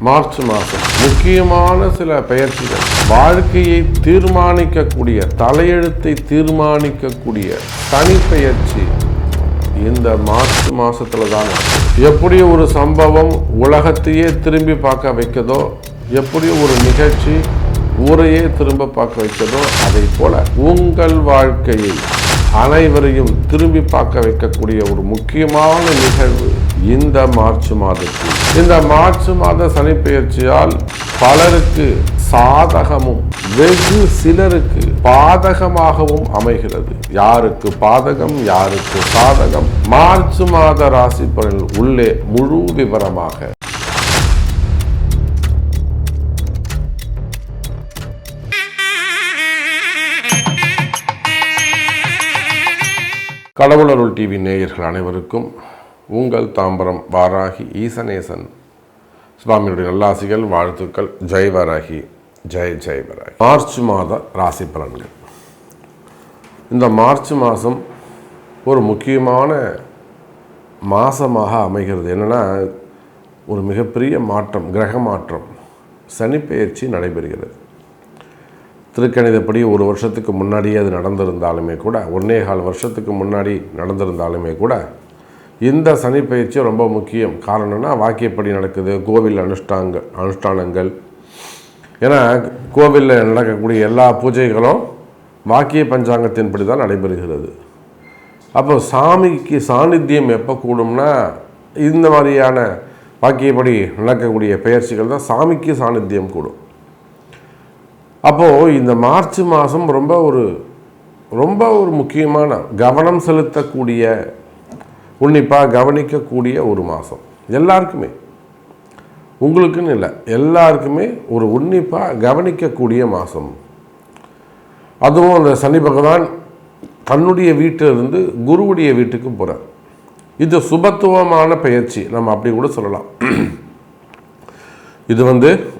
March மாதம் முக்கியமான சில பெயர்ச்சிகள், வாழ்க்கையை தீர்மானிக்கக்கூடிய, தலையெழுத்தை தீர்மானிக்கக்கூடிய சனி பெயர்ச்சி இந்த மார்ச் மாதத்தில் தான். எப்படி ஒரு சம்பவம் உலகத்தையே திரும்பி பார்க்க வைக்கதோ, எப்படி ஒரு நிகழ்ச்சி ஊரையே திரும்ப பார்க்க வைக்கதோ, அதை போல உங்கள் வாழ்க்கையை அனைவரையும் திரும்பி பார்க்க வைக்கக்கூடிய ஒரு முக்கியமான நிகழ்வு இந்த மார்ச் மாதத்தில். இந்த மார்ச் மாத சனிப்பெயர்ச்சியால் பலருக்கு சாதகமும் வெகு சிலருக்கு பாதகமாகவும் அமைகிறது. யாருக்கு பாதகம், யாருக்கு சாதகம், மார்ச் மாத ராசி பலன் உள்ளே முழு விவரமாக கடவுளருள் டிவி நேயர்கள் அனைவருக்கும் உங்கள் தாம்பரம் வாராகி ஈசனேசன் சுவாமியுடைய நல்லாசிகள், வாழ்த்துக்கள். ஜெய் வாராகி, ஜெய் ஜெய் வாராகி. மார்ச் மாத ராசி பலன்கள். இந்த மார்ச் மாதம் ஒரு முக்கியமான மாதமாக அமைகிறது. என்னென்னா, ஒரு மிகப்பெரிய மாற்றம், கிரக மாற்றம், சனிப்பெயர்ச்சி நடைபெறுகிறது. திருக்கணிதப்படி ஒரு வருஷத்துக்கு முன்னாடியே அது நடந்திருந்தாலுமே கூட, 1.25 வருஷத்துக்கு முன்னாடி நடந்திருந்தாலுமே கூட, இந்த சனி பயிற்சி ரொம்ப முக்கியம். காரணம்னா, வாக்கியப்படி நடக்குது, கோவில் அனுஷ்டானங்கள். ஏன்னா கோவிலில் நடக்கக்கூடிய எல்லா பூஜைகளும் வாக்கிய பஞ்சாங்கத்தின்படி தான் நடைபெறுகிறது. அப்போ சாமிக்கு சாநித்தியம் எப்போ கூடும்னா, இந்த மாதிரியான வாக்கியப்படி நடக்கக்கூடிய பெயர்ச்சிகள் தான் சாமிக்கு சாநித்தியம் கூடும். அப்போது இந்த மார்ச் மாதம் ரொம்ப ஒரு முக்கியமான, கவனம் செலுத்தக்கூடிய, உன்னிப்பாக கவனிக்கக்கூடிய ஒரு மாதம். எல்லாருக்குமே, உங்களுக்குன்னு இல்லை, எல்லாருக்குமே ஒரு உன்னிப்பாக கவனிக்கக்கூடிய மாதம். அதுவும் அந்த சனி பகவான் தன்னுடைய வீட்டிலிருந்து குருவுடைய வீட்டுக்கு போகிறார். இது சுபத்துவமான பெயர்ச்சி, நம்ம அப்படி கூட சொல்லலாம். இது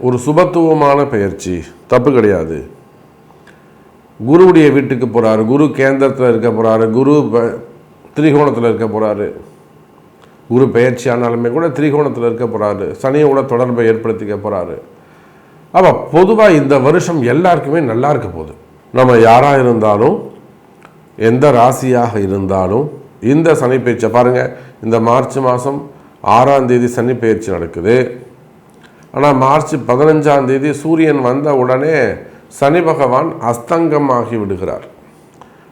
ஒரு சுபத்துவமான பெயர்ச்சி, தப்பு கிடையாது. குருவுடைய வீட்டுக்கு போகிறாரு, குரு கேந்திரத்தில் இருக்க போகிறாரு, குரு திரிகோணத்தில் இருக்க போகிறாரு. குரு பெயர்ச்சி ஆனாலுமே கூட திரிகோணத்தில் இருக்க போகிறாரு, சனியோட தொடர்பை ஏற்படுத்திக்க போகிறாரு. அப்போ பொதுவாக இந்த வருஷம் எல்லாருக்குமே நல்லா இருக்க போகுது. நம்ம யாராக இருந்தாலும், எந்த ராசியாக இருந்தாலும், இந்த சனி பயிற்சியை பாருங்கள். இந்த மார்ச் மாதம் 6ஆம் தேதி சனி பயிற்சி நடக்குது. ஆனால் மார்ச் 15ஆம் தேதி சூரியன் வந்த உடனே சனி பகவான் அஸ்தங்கமாகி விடுகிறார்.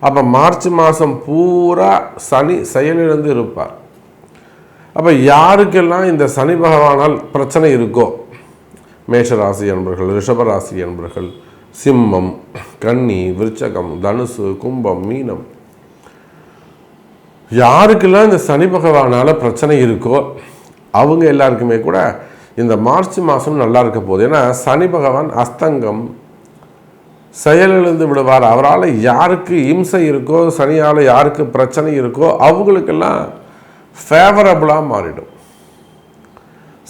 அப்போ மார்ச் மாதம் பூரா சனி செயலிழந்து இருப்பார். அப்போ யாருக்கெல்லாம் இந்த சனி பகவானால் பிரச்சனை இருக்கோ, மேஷராசி என்பர்கள், ரிஷபராசி என்பர்கள், சிம்மம், கன்னி, விருச்சகம், தனுசு, கும்பம், மீனம், யாருக்கெல்லாம் இந்த சனி பகவானால் பிரச்சனை இருக்கோ அவங்க எல்லாருக்குமே கூட இந்த மார்ச் மாதம் நல்லா இருக்க போகுது. ஏன்னா சனி பகவான் அஸ்தங்கம், செயலிழந்து விடுவார். அவரால் யாருக்கு இம்சை இருக்கோ, சனியால் யாருக்கு பிரச்சனை இருக்கோ அவங்களுக்கெல்லாம் ஃபேவரபுளாக மாறிடும்.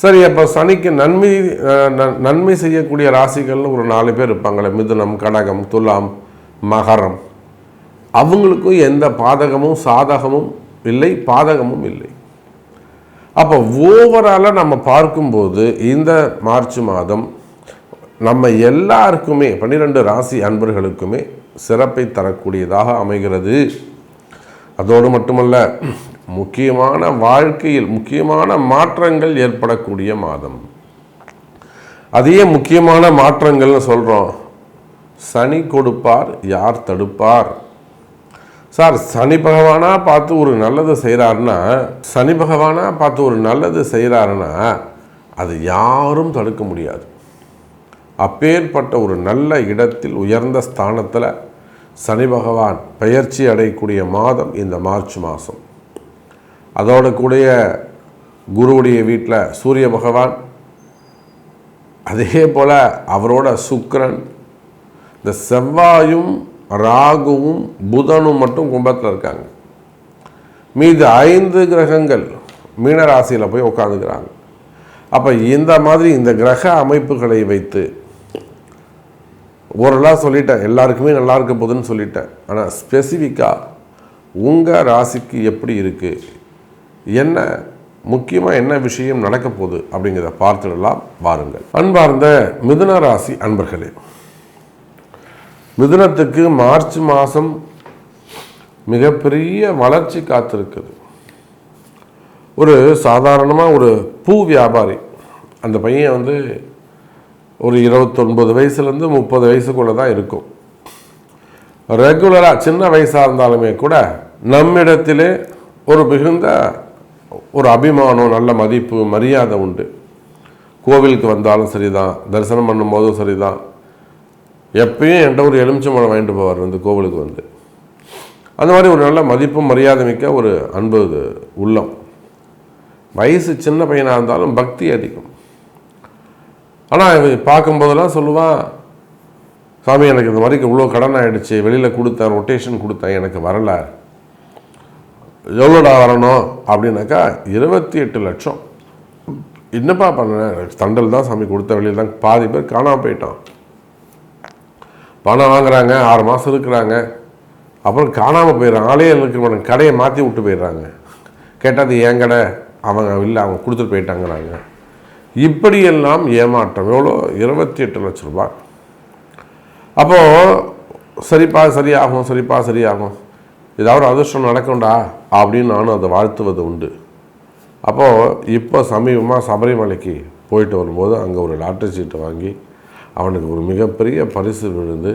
சரி, அப்போ சனிக்கு நன்மை செய்யக்கூடிய ராசிகள்னு ஒரு 4 பேர் இருப்பாங்களே, மிதுனம், கடகம், துலாம், மகரம். அவங்களுக்கும் எந்த பாதகமும் சாதகமும் இல்லை, பாதகமும் இல்லை. அப்போ ஓவராலாக நம்ம பார்க்கும்போது இந்த மார்ச் மாதம் நம்ம எல்லாருக்குமே, 12 ராசி அன்பர்களுக்குமே சிறப்பை தரக்கூடியதாக அமைகிறது. அதோடு மட்டுமல்ல, முக்கியமான வாழ்க்கையில் முக்கியமான மாற்றங்கள் ஏற்படக்கூடிய மாதம். அதே முக்கியமான மாற்றங்கள்னு சொல்கிறோம். சனி கொடுப்பார், யார் தடுப்பார்? சார், சனி பகவானாக பார்த்து ஒரு நல்லது செய்கிறாருன்னா அது யாரும் தடுக்க முடியாது. அப்பேற்பட்ட ஒரு நல்ல இடத்தில், உயர்ந்த ஸ்தானத்தில் சனி பகவான் பெயர்ச்சி அடையக்கூடிய மாதம் இந்த மார்ச் மாதம். அதோடு கூடிய குருவுடைய வீட்டில் சூரிய பகவான், அதே போல் அவரோட சுக்கிரன், இந்த செவ்வாயும் ராகுவும் புதனும் மட்டும் கும்பத்தில் இருக்காங்க. மீது 5 கிரகங்கள் மீனராசியில் போய் உட்காந்துக்கிறாங்க. அப்போ இந்த மாதிரி இந்த கிரக அமைப்புகளை வைத்து ஓரளவு சொல்லிட்டேன், எல்லாருக்குமே நல்லா இருக்க போகுதுன்னு சொல்லிட்டேன். ஆனால் ஸ்பெசிஃபிக்காக உங்கள் ராசிக்கு எப்படி இருக்குது, என்ன முக்கியமாக என்ன விஷயம் நடக்க போகுது அப்படிங்கிறத பார்த்துடலாம் வாருங்கள். அன்பார்ந்த மிதுன ராசி அன்பர்களே, மிதுனத்துக்கு மார்ச் மாதம் மிகப்பெரிய வளர்ச்சி காத்திருக்குது. ஒரு சாதாரணமாக ஒரு பூ வியாபாரி, அந்த பையன் ஒரு 29 வயசுலேருந்து 30 வயசுக்குள்ளே தான் இருக்கும். ரெகுலராக சின்ன வயசாக இருந்தாலுமே கூட நம்மிடத்திலே ஒரு மிகுந்த ஒரு அபிமானம், நல்ல மதிப்பு, மரியாதை உண்டு. கோவிலுக்கு வந்தாலும் சரிதான், தரிசனம் பண்ணும்போதும் சரிதான், எப்பயும் என்கிட்ட ஒரு எலுமிச்சம்பழம் வாங்கிட்டு போவார் கோவிலுக்கு அந்த மாதிரி ஒரு நல்ல மதிப்பு மரியாதை மிக்க ஒரு அன்பு உள்ளம். வயசு சின்ன பையனாக இருந்தாலும் பக்தி அதிகம். ஆனால் பார்க்கும்போதெல்லாம் சொல்லுவான், சாமி எனக்கு இந்த மாதிரி இவ்வளோ கடன் ஆகிடுச்சு, வெளியில் கொடுத்தேன், ரொட்டேஷன் கொடுத்தேன், எனக்கு வரலை, எவ்வளோடா வரணும் அப்படின்னாக்கா 28 லட்சம். என்னப்பா பண்ணேன், தண்டல் தான் சாமி கொடுத்த, வெளியில் தான் பாதி பேர் காணாமல் போயிட்டான். பணம் வாங்குறாங்க, 6 மாதம் இருக்கிறாங்க, அப்புறம் காணாமல் போயிடுறாங்க. ஆளே இருக்கிற கடையை மாற்றி விட்டு போயிடுறாங்க. கேட்டால் அது என் கடை, அவங்க இல்லை, அவங்க கொடுத்துட்டு போயிட்டாங்கிறாங்க. இப்படியெல்லாம் ஏமாற்றம். எவ்வளோ? 28 லட்ச ரூபாய். அப்போது சரிப்பா சரியாகும், சரிப்பா சரியாகும், ஏதாவது அதிர்ஷ்டம் நடக்கும்டா அப்படின்னு நானும் அதை வாழ்த்துவது உண்டு. அப்போது இப்போ சமீபமாக சபரிமலைக்கு போயிட்டு வரும்போது அங்கே ஒரு லாட்டரி சீட்டை வாங்கி அவனுக்கு ஒரு மிகப்பெரிய பரிசு விழுந்து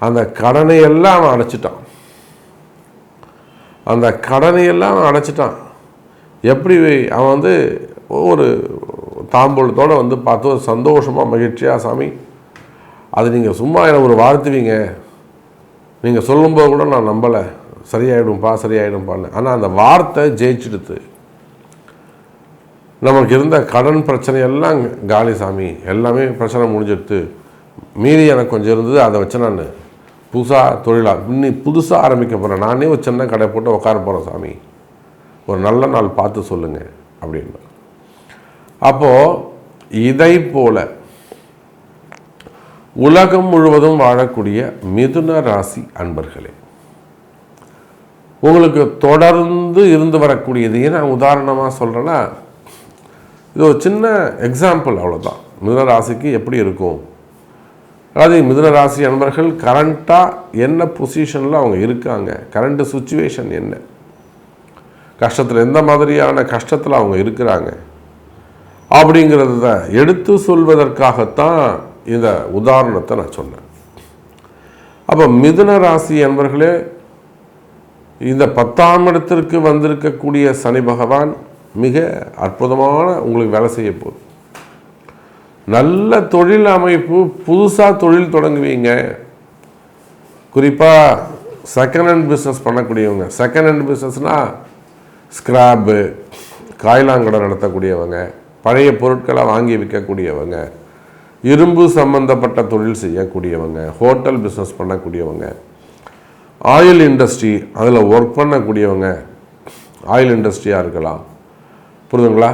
அந்த கடனையெல்லாம் அவன் அடைச்சிட்டான். அந்த கடனையெல்லாம் அடைச்சிட்டான். எப்படி அவன் ஒரு தாம்பூலத்தோடு பார்த்து ஒரு சந்தோஷமாக மகிழ்ச்சியாக, சாமி அது நீங்கள் சும்மா எனக்கு ஒரு வாழ்த்துவீங்க, நீங்கள் சொல்லும்போது கூட நான் நம்பலை, சரியாயிடும்பா சரியாயிடும்பான்னு. ஆனால் அந்த வார்த்தை ஜெயிச்சிடுது. நமக்கு இருந்த கடன் பிரச்சனையெல்லாம் காலி சாமி, எல்லாமே பிரச்சனை முடிஞ்சிடுது, மீறி எனக்கு கொஞ்சம் இருந்தது, அதை வச்சு நான் புதுசாக ஆரம்பிக்க போகிறேன், நானே ஒரு சின்ன கடை போட்டு உட்கார போகிறேன் சாமி, ஒரு நல்ல நாள் பார்த்து சொல்லுங்கள் அப்படின்னு. அப்போது இதை போல உலகம் முழுவதும் வாழக்கூடிய மிதுன ராசி அன்பர்களே, உங்களுக்கு தொடர்ந்து இருந்து வரக்கூடியது. நான் உதாரணமாக சொல்கிறேன்னா, இது ஒரு சின்ன எக்ஸாம்பிள், அவ்வளோதான். மிதுன ராசிக்கு எப்படி இருக்கும், அதாவது மிதுன ராசி அன்பர்கள் கரண்ட்டாக என்ன பொசிஷனில் அவங்க இருக்காங்க, கரண்ட் சுச்சுவேஷன் என்ன, கஷ்டத்தில் எந்த மாதிரியான கஷ்டத்தில் அவங்க இருக்கிறாங்க அப்படிங்கிறத எடுத்து சொல்வதற்காகத்தான் இந்த உதாரணத்தை நான் சொன்னேன். அப்போ மிதுன ராசி அன்பர்களே, இந்த 10ஆம் இடத்திற்கு வந்திருக்கக்கூடிய சனி பகவான் மிக அற்புதமான உங்களுக்கு வேலை செய்ய போகுது. நல்ல தொழில் அமைப்பு, புதுசாக தொழில் தொடங்குவீங்க. குறிப்பாக செகண்ட் ஹேண்ட் பிஸ்னஸ் பண்ணக்கூடியவங்க, செகண்ட் ஹேண்ட் பிஸ்னஸ்னால் ஸ்கிராப்பு, காய்லாங்கடை நடத்தக்கூடியவங்க, பழைய பொருட்களை வாங்கி விற்கக்கூடியவங்க, இரும்பு சம்பந்தப்பட்ட தொழில் செய்யக்கூடியவங்க, ஹோட்டல் பிஸ்னஸ் பண்ணக்கூடியவங்க, ஆயில் இண்டஸ்ட்ரி அதில் ஒர்க் பண்ணக்கூடியவங்க, ஆயில் இண்டஸ்ட்ரியாக இருக்கலாம், புரியுதுங்களா?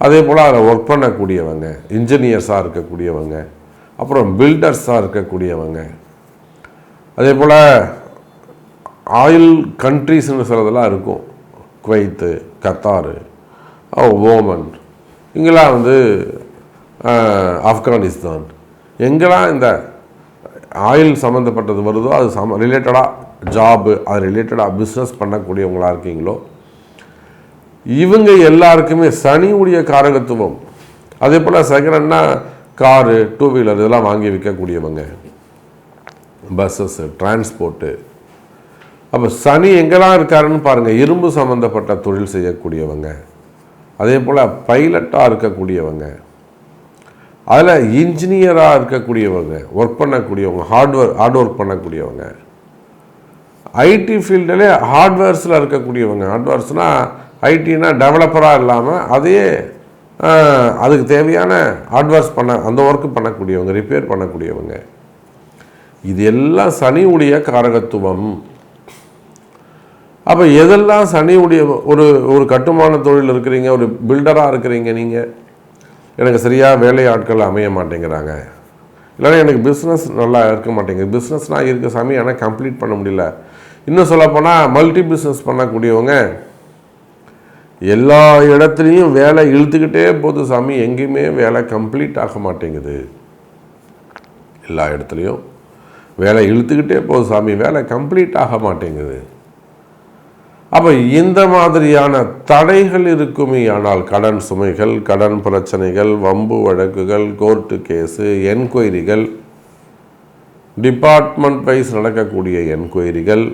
அதே போல் அதில் ஒர்க் பண்ணக்கூடியவங்க, இன்ஜினியர்ஸாக இருக்கக்கூடியவங்க, அப்புறம் பில்டர்ஸாக இருக்கக்கூடியவங்க, அதே போல் ஆயில் கண்ட்ரிஸ்னு சிலதெல்லாம் இருக்கும், குவைத்து, கத்தாரு, ஓமன், இங்கெல்லாம் ஆப்கானிஸ்தான், எங்கெல்லாம் இந்த ஆயில் சம்மந்தப்பட்டது வருதோ அது ரிலேட்டடாக ஜாபு, அது ரிலேட்டடாக பிஸ்னஸ் பண்ணக்கூடியவங்களாக இருக்கீங்களோ, இவங்க எல்லாருக்குமே சனியுடைய காரகத்துவம். அதே போல் செகண்ட்னா காரு, 2 வீலர் இதெல்லாம் வாங்கி விற்கக்கூடியவங்க, பஸ்ஸஸ்ஸு, டிரான்ஸ்போர்ட்டு. அப்போ சனி எங்கெல்லாம் இருக்காருன்னு பாருங்கள். இரும்பு சம்மந்தப்பட்ட தொழில் செய்யக்கூடியவங்க, அதே போல் பைலட்டாக இருக்கக்கூடியவங்க, அதில் இன்ஜினியராக இருக்கக்கூடியவங்க, ஒர்க் பண்ணக்கூடியவங்க, ஹார்ட் ஒர்க் பண்ணக்கூடியவங்க, ஐடி ஃபீல்டிலே ஹார்ட்வேர்ஸில் இருக்கக்கூடியவங்க. ஹார்ட்வேர்ஸ்னால் ஐடினா டெவலப்பராக இல்லாமல் அதையே அதுக்கு தேவையான ஹார்ட்வேர்ஸ் அந்த ஒர்க்கு பண்ணக்கூடியவங்க, ரிப்பேர் பண்ணக்கூடியவங்க. இது எல்லாம் சனியுடைய காரகத்துவம். அப்போ எதெல்லாம் சனியுடைய ஒரு கட்டுமான தொழில் இருக்கிறீங்க, ஒரு பில்டராக இருக்கிறீங்க, நீங்கள் எனக்கு சரியாக வேலை ஆட்கள் அமைய மாட்டேங்கிறாங்க, இல்லைன்னா எனக்கு பிஸ்னஸ் நல்லா இருக்க மாட்டேங்குது, பிஸ்னஸ்னால் இருக்க சாமி ஆனால் கம்ப்ளீட் பண்ண முடியல. இன்னும் சொல்லப்போனால் மல்டி பிஸ்னஸ் பண்ணக்கூடியவங்க எல்லா இடத்துலையும் வேலை இழுத்துக்கிட்டே போகுது சாமி, எங்கேயுமே வேலை கம்ப்ளீட் ஆக மாட்டேங்குது. எல்லா இடத்துலையும் வேலை இழுத்துக்கிட்டே போகுது சாமி, வேலை கம்ப்ளீட் ஆக மாட்டேங்குது. அப்போ இந்த மாதிரியான தடைகள் இருக்குமே ஆனால் கடன் சுமைகள், கடன் பிரச்சனைகள், வம்பு வழக்குகள், கோர்ட்டு கேஸு, என்கொயரிகள், டிபார்ட்மெண்ட் வைஸ் நடக்கக்கூடிய என்கொயரிகள்,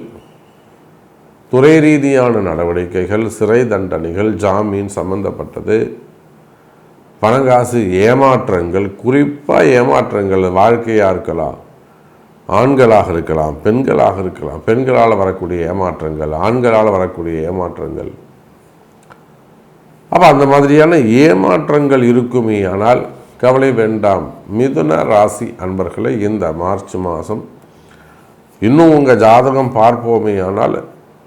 துறை ரீதியான நடவடிக்கைகள், சிறை தண்டனைகள், ஜாமீன் சம்பந்தப்பட்டது, பணங்காசு ஏமாற்றங்கள், குறிப்பாக ஏமாற்றங்கள் வாழ்க்கையாக இருக்கலாம், ஆண்களாக இருக்கலாம், பெண்களாக இருக்கலாம், பெண்களால் வரக்கூடிய ஏமாற்றங்கள், ஆண்களால் வரக்கூடிய ஏமாற்றங்கள். அப்போ அந்த மாதிரியான ஏமாற்றங்கள் இருக்குமே ஆனால் கவலை வேண்டாம். மிதுன ராசி அன்பர்களை இந்த மார்ச் மாதம் இன்னும் உங்கள் ஜாதகம் பார்ப்போமே ஆனால்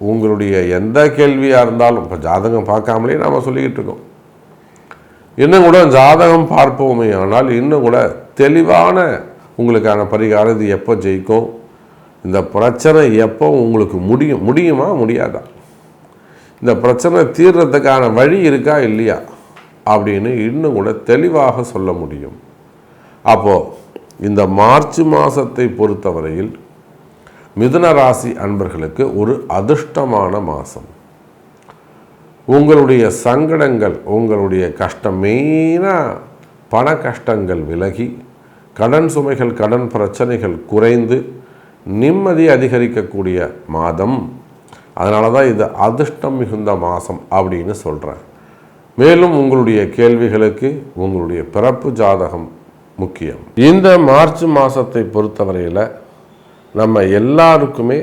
உங்களுடைய எந்த கேள்வியாக இருந்தாலும், இப்போ ஜாதகம் பார்க்காமலே நாம் சொல்லிக்கிட்டு இருக்கோம், இன்னும் கூட ஜாதகம் பார்ப்போமே ஆனால் இன்னும் கூட தெளிவான உங்களுக்கான பரிகாரம், இது எப்போ ஜெயிக்கும், இந்த பிரச்சனை எப்போ உங்களுக்கு முடியுமா முடியாதா, இந்த பிரச்சனை தீர்றதுக்கான வழி இருக்கா இல்லையா அப்படின்னு இன்னும் கூட தெளிவாக சொல்ல முடியும். அப்போது இந்த மார்ச் மாதத்தை பொறுத்தவரையில் மிதுன ராசி அன்பர்களுக்கு ஒரு அதிர்ஷ்டமான மாதம். உங்களுடைய சங்கடங்கள், உங்களுடைய கஷ்டம், மெயினாக பண கஷ்டங்கள் விலகி, கடன் சுமைகள், கடன் பிரச்சனைகள் குறைந்து நிம்மதி அதிகரிக்கக்கூடிய மாதம். அதனால தான் இது அதிர்ஷ்டம் மிகுந்த மாதம் அப்படின்னு சொல்கிறேன். மேலும் உங்களுடைய கேள்விகளுக்கு உங்களுடைய பிறப்பு ஜாதகம் முக்கியம். இந்த மார்ச் மாதத்தை பொறுத்தவரையில் நம்ம எல்லாருக்குமே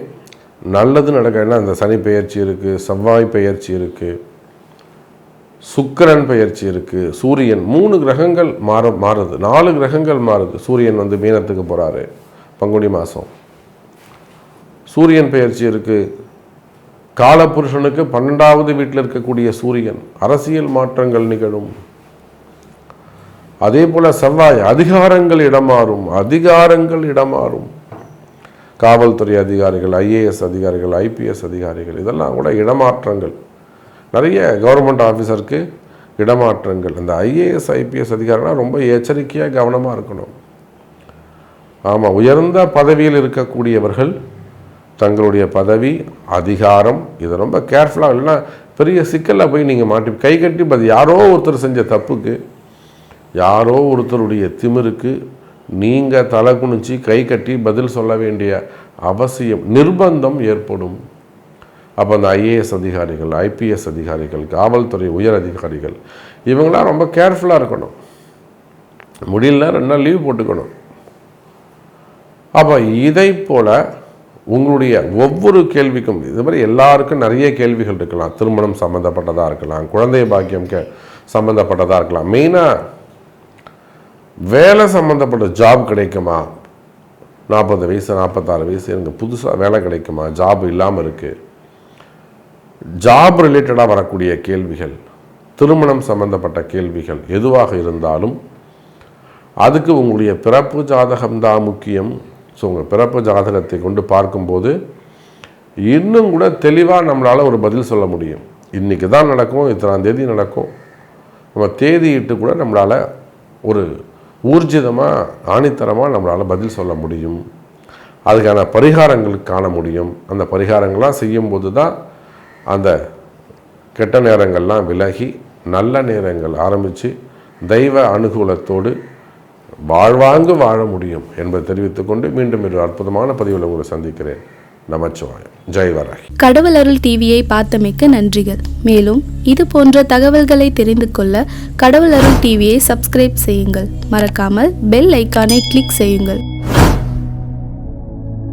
நல்லது நடக்கணும்னா, இந்த சனி பெயர்ச்சி இருக்குது, செவ்வாய் பெயர்ச்சி இருக்குது, சுக்கிரன் பெயர்ச்சி இருக்குது, சூரியன், 3 கிரகங்கள் மாறுது, 4 கிரகங்கள் மாறுது. சூரியன் மீனத்துக்கு போகிறாரு பங்குனி மாதம், சூரியன் பெயர்ச்சி இருக்குது. காலபுருஷனுக்கு 12வது வீட்டில் இருக்கக்கூடிய சூரியன், அரசியல் மாற்றங்கள் நிகழும். அதே போல் செவ்வாய், அதிகாரங்கள் இடமாறும். காவல்துறை அதிகாரிகள், ஐஏஎஸ் அதிகாரிகள், ஐபிஎஸ் அதிகாரிகள், இதெல்லாம் கூட இடமாற்றங்கள். நிறைய கவர்மெண்ட் ஆஃபீஸருக்கு இடமாற்றங்கள். அந்த ஐஏஎஸ் ஐபிஎஸ் அதிகாரிகள்லாம் ரொம்ப எச்சரிக்கையாக கவனமாக இருக்கணும். ஆமாம், உயர்ந்த பதவியில் இருக்கக்கூடியவர்கள் தங்களுடைய பதவி, அதிகாரம், இதை ரொம்ப கேர்ஃபுல்லாக, இல்லைன்னா பெரிய சிக்கலில் போய் நீங்கள் மாட்டி கை கட்டி யாரோ ஒருத்தர் செஞ்ச தப்புக்கு, யாரோ ஒருத்தருடைய திமிருக்கு நீங்கள் தலை குனிச்சு கை கட்டி பதில் சொல்ல வேண்டிய அவசியம், நிர்பந்தம் ஏற்படும். அப்போ அந்த ஐஏஎஸ் அதிகாரிகள், ஐபிஎஸ் அதிகாரிகள், காவல்துறை உயர் அதிகாரிகள், இவங்களாம் ரொம்ப கேர்ஃபுல்லாக இருக்கணும். முடியலன்னா 2 நாள் லீவ் போட்டுக்கணும். அப்போ இதை போல் உங்களுடைய ஒவ்வொரு கேள்விக்கும், இது மாதிரி எல்லாருக்கும் நிறைய கேள்விகள் இருக்கலாம். திருமணம் சம்மந்தப்பட்டதாக இருக்கலாம், குழந்தை பாக்கியம் சம்மந்தப்பட்டதாக இருக்கலாம், மெயினாக வேலை சம்மந்தப்பட்ட ஜாப் கிடைக்குமா, 40 வயசு 46 வயசு எனக்கு புதுசாக வேலை கிடைக்குமா, ஜாப் இல்லாமல் இருக்குது, ஜாப் ரிலேட்டடாக வரக்கூடிய கேள்விகள், திருமணம் சம்பந்தப்பட்ட கேள்விகள் எதுவாக இருந்தாலும் அதுக்கு உங்களுடைய பிறப்பு ஜாதகம்தான் முக்கியம். ஸோ உங்கள் பிறப்பு ஜாதகத்தை கொண்டு பார்க்கும்போது இன்னும் கூட தெளிவாக நம்மளால் ஒரு பதில் சொல்ல முடியும். இன்றைக்கி தான் நடக்கும், இத்தனாம் தேதி நடக்கும், நம்ம தேதியிட்டு கூட நம்மளால் ஒரு ஊர்ஜிதமாக ஆணித்தரமாக நம்மளால் பதில் சொல்ல முடியும். அதுக்கான பரிகாரங்கள் காண முடியும். அந்த பரிகாரங்கள்லாம் செய்யும்போது தான் அந்த கெட்ட நேரங்கள்லாம் விலகி நல்ல நேரங்கள் ஆரம்பித்து தெய்வ அனுகூலத்தோடு வாழ்வாங்கு வாழ முடியும் என்பதை தெரிவித்துக்கொண்டு மீண்டும் ஒரு அற்புதமான பதிவில் உங்களை சந்திக்கிறேன். நமச்சிவாயம். ஜெய் வராகி. கடவுள் அருள் டிவியை பார்த்தமைக்கு நன்றிகள். மேலும் இது போன்ற தகவல்களை தெரிந்து கொள்ள கடவுள் அருள் டிவியை சப்ஸ்கிரைப் செய்யுங்கள். மறக்காமல் பெல் ஐக்கானை கிளிக் செய்யுங்கள்.